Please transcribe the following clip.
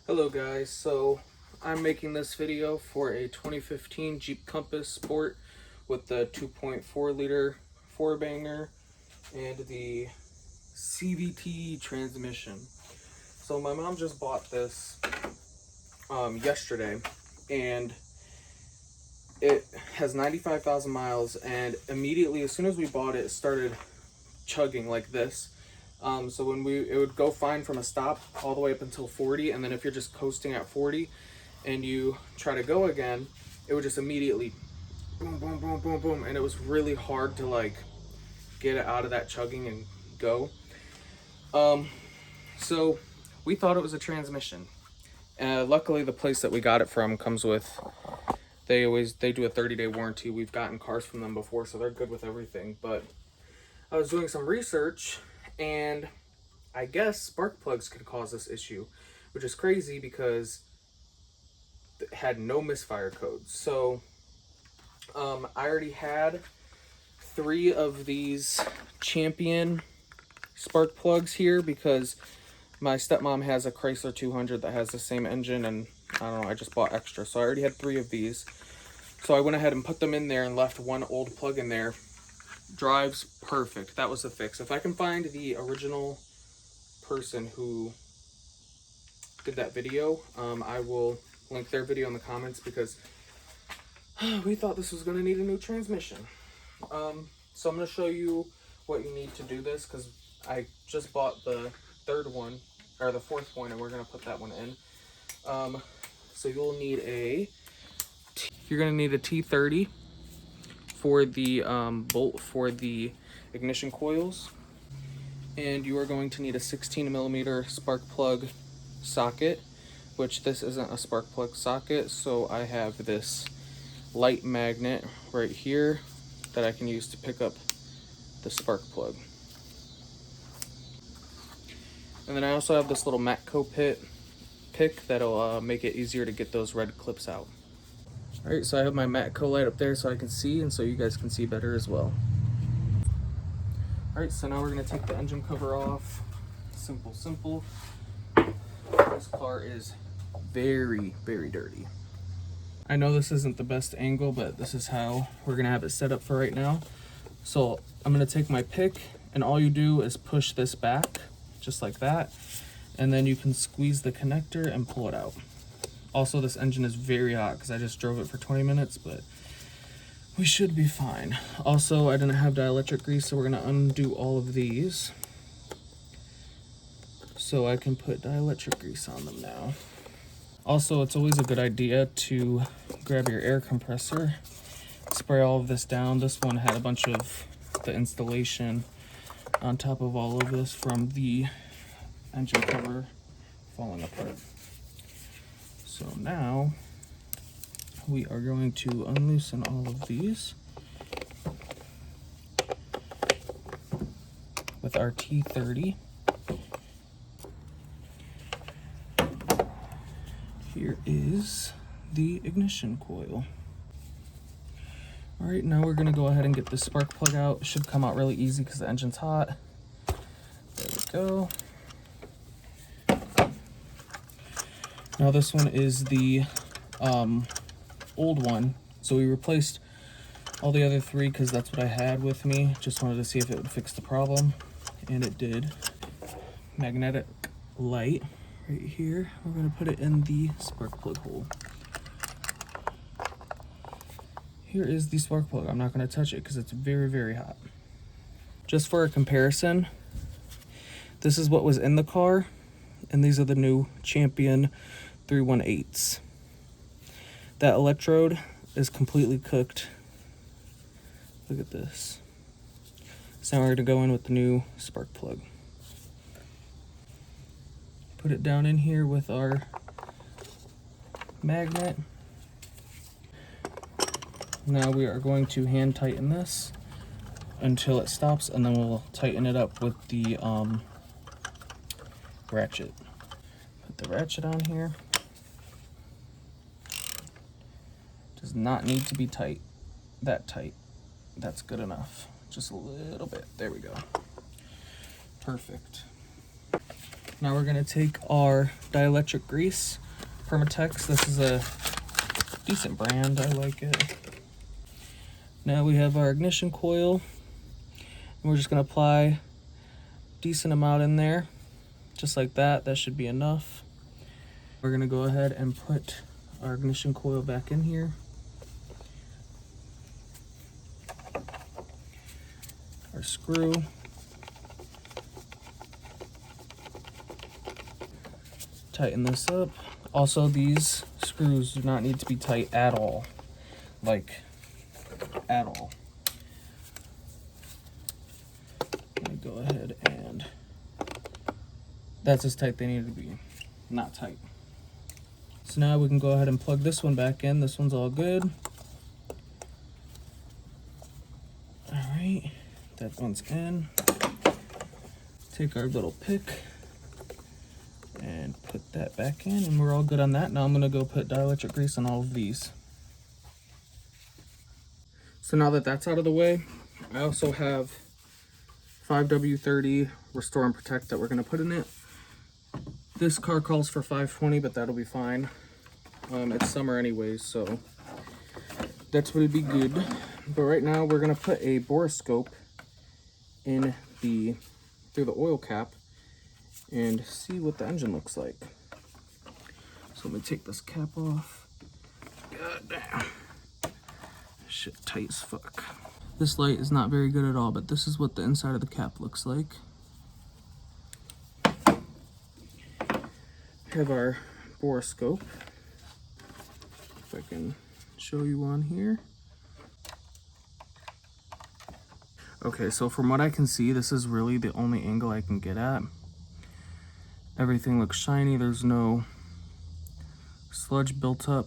Hello guys, so I'm making this video for a 2015 Jeep Compass Sport with the 2.4 liter 4-banger and the CVT transmission. So my mom just bought this yesterday, and it has 95,000 miles, and immediately as soon as we bought it, it started chugging like this. So when it would go fine from a stop all the way up until 40, and then if you're just coasting at 40 and you try to go again, it would just immediately boom, boom, boom, boom, boom, and it was really hard to like get it out of that chugging and go. So we thought it was a transmission. Luckily the place that we got it from comes with, they do a 30-day warranty. We've gotten cars from them before, so they're good with everything. But I was doing some research, and I guess spark plugs could cause this issue, which is crazy because it had no misfire codes. So I already had 3 of these Champion spark plugs here because my stepmom has a Chrysler 200 that has the same engine, and I don't know, I just bought extra. So I already had 3 of these. So I went ahead and put them in there and left one old plug in there. Drives perfect. That was the fix. If I can find the original person who did that video, I will link their video in the comments, because we thought this was going to need a new transmission. So I'm going to show you what you need to do this, because I just bought the 4th one, and we're going to put that one in. So you'll need you're going to need a T30 for the bolt for the ignition coils, and you are going to need a 16mm spark plug socket, which this isn't a spark plug socket, so I have this light magnet right here that I can use to pick up the spark plug. And then I also have this little Matco pick that'll make it easier to get those red clips out. Alright, so I have my Matco light up there so I can see, and so you guys can see better as well. Alright, so now we're going to take the engine cover off. Simple. This car is very, very dirty. I know this isn't the best angle, but this is how we're going to have it set up for right now. So I'm going to take my pick, and all you do is push this back, just like that, and then you can squeeze the connector and pull it out. Also, this engine is very hot because I just drove it for 20 minutes, but we should be fine. Also, I didn't have dielectric grease, so we're going to undo all of these so I can put dielectric grease on them now. Also, it's always a good idea to grab your air compressor, spray all of this down. This one had a bunch of the installation on top of all of this from the engine cover falling apart. So now we are going to unloosen all of these with our T30. Here is the ignition coil. All right, now we're gonna go ahead and get the spark plug out. It should come out really easy because the engine's hot. There we go. Now this one is the old one, so we replaced all the other 3 because that's what I had with me. Just wanted to see if it would fix the problem, and it did. Magnetic light right here. We're going to put it in the spark plug hole. Here is the spark plug. I'm not going to touch it because it's very, very hot. Just for a comparison, this is what was in the car, and these are the new Champion 318s. That electrode is completely cooked. Look at this. So now we're going to go in with the new spark plug. Put it down in here with our magnet. Now we are going to hand tighten this until it stops, and then we'll tighten it up with the ratchet. Put the ratchet on here. Does not need to be tight, that tight. That's good enough. Just a little bit. There we go. Perfect. Now we're gonna take our dielectric grease, Permatex. This is a decent brand, I like it. Now we have our ignition coil, and we're just gonna apply a decent amount in there, just like that. That should be enough. We're gonna go ahead and put our ignition coil back in here. Our screw. Tighten this up. Also, these screws do not need to be tight at all. Like, at all. Let me go ahead and... That's as tight they need to be. Not tight. So now we can go ahead and plug this one back in. This one's all good. Alright, that one's in. Take our little pick and put that back in, and we're all good on that. Now I'm gonna go put dielectric grease on all of these. So now that that's out of the way, I also have 5W30 Restore and Protect that we're gonna put in it. This car calls for 520, but that'll be fine. It's summer anyways, so that's what would be good. But right now we're gonna put a baroscope in through the oil cap and see what the engine looks like. So let me take this cap off. God damn. Shit tight as fuck. This light is not very good at all, but this is what the inside of the cap looks like. We have our baroscope. If I can show you on here. Okay, so from what I can see, this is really the only angle I can get at. Everything looks shiny, there's no sludge built up.